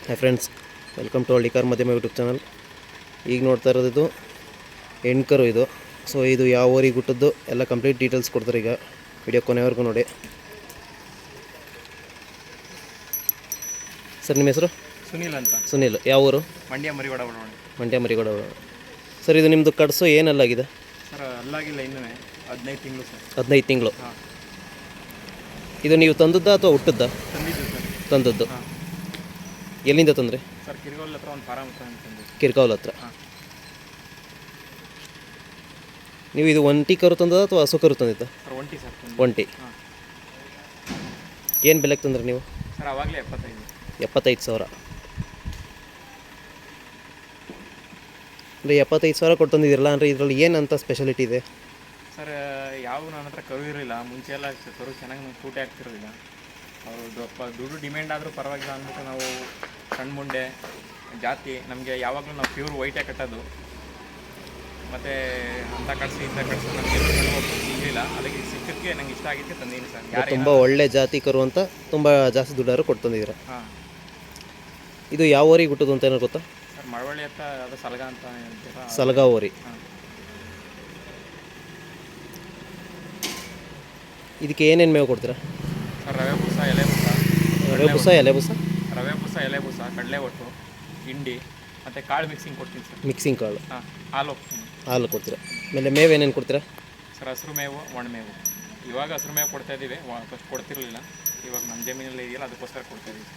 Hi friends, welcome to Hallikar ಮಧ್ಯಮ YouTube channel. ಈಗ ನೋಡ್ತಾ ಇರೋದು ಇದು ಹೆಣ್ಕರು ಇದು. ಸೊ ಇದು ಯಾವ ಊರಿಗೆ ಹುಟ್ಟಿದ್ದು ಎಲ್ಲ ಕಂಪ್ಲೀಟ್ ಡೀಟೇಲ್ಸ್ ಕೊಡ್ತಾರೆ. ಈಗ ವಿಡಿಯೋ ಕೊನೆವರೆಗೂ ನೋಡಿ. ಸರ್ ನಿಮ್ಮ ಹೆಸರು? ಸುನೀಲ್ ಅಂತ. ಸುನೀಲ್. ಯಾವ ಊರು? ಮಂಡ್ಯ ಮರಿಗೌಡ. ಮರಿಗೌಡ. ಸರ್ ಇದು ನಿಮ್ಮದು ಕಡಸು ಏನಲ್ಲಾಗಿದೆ? ಸರ್ ಅಲ್ಲಾಗಿಲ್ಲ, ಇನ್ನೂ 15 ತಿಂಗಳು ಸರ್. 15 ತಿಂಗಳು. ಹಾಂ. ಇದು ನೀವು ತಂದದ್ದಾ ಅಥವಾ ಹುಟ್ಟದ್ದಾ? ತಂದಿದ್ದು ಸರ್. ತಂದದ್ದು. ಹಾಂ. ಎಲ್ಲಿಂದ ತಂದ್ರಿ? ಸರ್ ಕಿರ್ಗೋಲ್ ಹತ್ರ ಒಂದು ಫಾರಂ ಹತ್ರ ತಂದಿದ್ದು. ಕಿರ್ಕಾವಲ್ ಹತ್ರ. ಹಾಂ. ನೀವು ಇದು ಒಂಟಿ ಕರು ತಂದದ ಅಥವಾ ಹಸು ಕರು ತಂದಿದ್ದ? ಸರ್ ಒಂಟಿ ಸರ್. ಒಂಟಿ. ಹಾಂ. ಏನು ಬೆಲೆಗೆ ತಂದ್ರಿ ನೀವು? ಸರ್ ಆವಾಗಲೇ 75. 75,000. ಅಂದರೆ 75,000 ಕೊಟ್ಟು ತಂದಿದ್ದೀರಲ್ಲ, ಅಂದರೆ ಇದರಲ್ಲಿ ಏನಂತ ಸ್ಪೆಷಾಲಿಟಿ ಇದೆ? ಸರ್ ಯಾವ ನನ್ನ ಹತ್ರ ಕರು ಇರಲಿಲ್ಲ ಮುಂಚೆ ಎಲ್ಲ. ಕರು ಚೆನ್ನಾಗಿ ನಮ್ಗೆ ಸೂಟೇ ಆಗ್ತಿರೋದಿಲ್ಲ. ಅವರು ದುಡ್ಡು ಡಿಮ್ಯಾಂಡ್ ಆದರೂ ಪರವಾಗಿಲ್ಲ ಅಂದ್ಬಿಟ್ಟು ನಾವು ಸಣ್ಣ ಮುಂಡೆ ಜಾತಿ ನಮಗೆ ಯಾವಾಗಲೂ ನಾವು ಪ್ಯೂರ್ ವೈಟೇ ಕಟ್ಟೋದು. ಮತ್ತು ಅಂತ ಕಳಿಸಿ ಇಂಥ ಕಳಿಸಿ ನಮಗೆ ಸಿಗಲಿಲ್ಲ. ಅದಕ್ಕೆ ಸಿಕ್ಕಕ್ಕೆ ನಂಗೆ ಇಷ್ಟ ಆಗಿತ್ತು, ತಂದೀನಿ ಸರ್. ತುಂಬ ಒಳ್ಳೆ ಜಾತಿ ಕರು ಅಂತ ತುಂಬ ಜಾಸ್ತಿ ದುಡ್ಡಾರು ಕೊಟ್ಟು ತಂದಿದ್ದೀರ. ಹಾಂ. ಇದು ಯಾವ ಊರಿಗೆ ಹುಟ್ಟೋದು ಅಂತ ಏನೋ ಗೊತ್ತಾ? ಸರ್ ಮಳವಳ್ಳಿ ಹತ್ರ ಅದು ಸಲಗ ಅಂತ ಹೇಳ್ತೀರಾ? ಸಲಗ ಊರಿ. ಹಾಂ. ಇದಕ್ಕೆ ಏನೇನು ಮೇವು ಕೊಡ್ತೀರಾ? ಸರ್ ರವೆ ಬೂಸ, ಎಲೆ ಬೂಸ. ರವೆ ಬೂಸ, ಎಲೆ ಬೂಸ? ರವೆ ಬೂಸ, ಎಲೆ ಬೂಸ, ಕಡಲೆ ಒಟ್ಟು, ಹಿಂಡಿ ಮತ್ತು ಕಾಳು ಮಿಕ್ಸಿಂಗ್ ಕೊಡ್ತೀನಿ ಸರ್. ಮಿಕ್ಸಿಂಗ್ ಕಾಳು. ಹಾಂ. ಹಾಲು ಹೋಗ್ತೀನಿ. ಹಾಲು ಕೊಡ್ತೀರಾ. ಆಮೇಲೆ ಮೇವು ಏನೇನು ಕೊಡ್ತೀರಾ? ಸರ್ ಹಸಿರು ಮೇವು, ಒಣಮೇವು. ಇವಾಗ ಹಸಿರು ಮೇವು ಕೊಡ್ತಾಯಿದ್ದೀವಿ, ಫಸ್ಟ್ ಕೊಡ್ತಿರಲಿಲ್ಲ. ಇವಾಗ ನಮ್ಮ ಜಮೀನಲ್ಲಿ ಇದೆಯಲ್ಲ ಅದಕ್ಕೋಸ್ಕರ ಕೊಡ್ತಾಯಿದ್ದೀವಿ.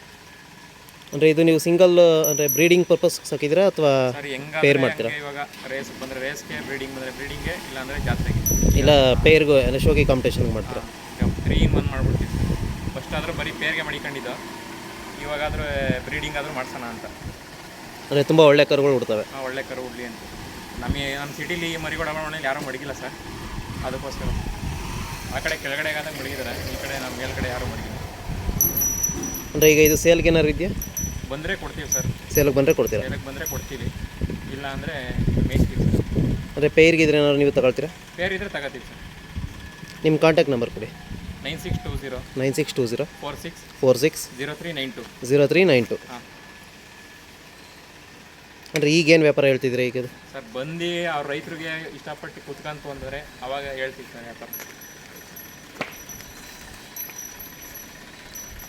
ಅಂದರೆ ಇದು ನೀವು ಸಿಂಗಲ್ ಅಂದರೆ ಬ್ರೀಡಿಂಗ್ ಪರ್ಪಸ್ ಸಾಕಿದ್ದೀರಾ ಅಥವಾ ಸರ್ ಪೇರ್ ಮಾಡ್ತೀರಾ? ಇವಾಗ ರೇಸ್ ಬಂದರೆ ರೇಸ್ಗೆ, ಬ್ರೀಡಿಂಗ್ ಬಂದರೆ ಬ್ರೀಡಿಂಗ್ಗೆ, ಇಲ್ಲಾಂದರೆ ಜಾತ್ರೆಗೆ, ಇಲ್ಲ ಪೇರ್ಗೂ ಎಲ್ಲ ಶೋಗಿ ಕಾಂಪಿಟೇಷನ್ಗೆ ಮಾಡ್ತೀರಾ? 3 in 1 ಮಾಡ್ಬಿಡ್ತೀವಿ ಸರ್. ಫಸ್ಟ್ ಆದರೂ ಬರೀ ಪೇರ್ಗೆ ಮಡಿಕೊಂಡಿದ್ದು, ಇವಾಗಾದರೂ ಬ್ರೀಡಿಂಗ್ ಆದರೂ ಮಾಡ್ಸೋಣ ಅಂತ. ಅಂದರೆ ತುಂಬ ಒಳ್ಳೆ ಕರುಗಳು ಹುಡ್ತವೆ. ಒಳ್ಳೆ ಕರು ಉಡ್ಲಿ ಅಂತ. ನಮ್ಮ ಸಿಟಿಲಿ ಮರಿಗೌಡ ಮನೆಯಲ್ಲಿ ಯಾರೂ ಮಡಗಿಲ್ಲ ಸರ್. ಅದಕ್ಕೋಸ್ಕರ ಆ ಕಡೆ ಕೆಳಗಡೆಗಾದಾಗ ಮಡಗಿದ್ದಾರೆ, ಈ ಕಡೆ ನಮ್ಮ ಮೇಲ್ಗಡೆ ಯಾರೂ ಮಡಗಿಲ್ಲ. ಅಂದರೆ ಈಗ ಇದು ಸೇಲ್ಗೆ ಏನಾರು ಇದೆಯಾ? ಬಂದರೆ ಕೊಡ್ತೀವಿ ಸರ್. ಸೇಲಿಗೆ ಬಂದರೆ ಕೊಡ್ತೀರಾ? ಸೇಲಿಗೆ ಬಂದರೆ ಕೊಡ್ತೀವಿ, ಇಲ್ಲ ಅಂದರೆ ಮೇಯ್ಸ್ತೀವಿ ಸರ್. ಅಂದರೆ ಪೇರ್ಗಿದ್ರೆ ಏನಾದ್ರು ನೀವು ತಗೊಳ್ತೀರಾ? ಪೇರ್ ಇದ್ದರೆ ತಗೋತೀವಿ ಸರ್. ನಿಮ್ಮ ಕಾಂಟ್ಯಾಕ್ಟ್ ನಂಬರ್ ಕೊಡಿ. 9620 9620 46 46 0392 0392. ಹಾಂ. ಅಂದರೆ ಈಗೇನು ವ್ಯಾಪಾರ ಹೇಳ್ತಿದ್ರೆ ಈಗ ಅದು? ಸರ್ ಬಂದು ಅವ್ರ ರೈತರಿಗೆ ಇಷ್ಟಪಟ್ಟು ಕುತ್ಕಂತು ಅಂದರೆ ಅವಾಗ ಹೇಳ್ತೀವಿ ಸರ್ ವ್ಯಾಪಾರ.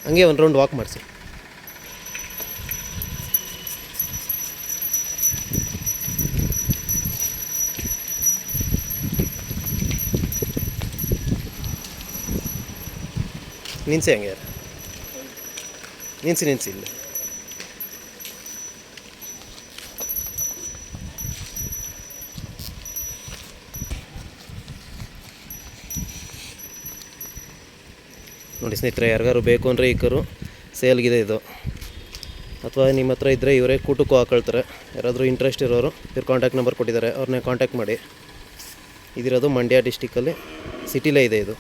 ಹಂಗೆ ಒಂದು ರೌಂಡ್ ವಾಕ್ ಮಾಡಿಸಿ. ನಿನ್ಸಿ ಹಂಗೆ ನಿನ್ಸಿ ಇಲ್ಲಿ. ನೋಡಿ ಸ್ನೇಹಿತರೆ, ಯಾರಿಗಾರು ಬೇಕು ಅಂದರೆ ಈ ಕರು ಸೇಲ್ಗಿದೆ ಇದು, ಅಥವಾ ನಿಮ್ಮ ಹತ್ರ ಇದ್ದರೆ ಇವರೇ ಕೂಟಕ್ಕೂ ಹಾಕೊಳ್ತಾರೆ. ಯಾರಾದರೂ ಇಂಟ್ರೆಸ್ಟ್ ಇರೋರು ಇವ್ರ ಕಾಂಟ್ಯಾಕ್ಟ್ ನಂಬರ್ ಕೊಟ್ಟಿದ್ದಾರೆ, ಅವ್ರನ್ನೇ ಕಾಂಟ್ಯಾಕ್ಟ್ ಮಾಡಿ. ಇದಿರೋದು ಮಂಡ್ಯ ಡಿಸ್ಟಿಕ್ಕಲ್ಲಿ, ಸಿಟಿಲೇ ಇದೆ ಇದು.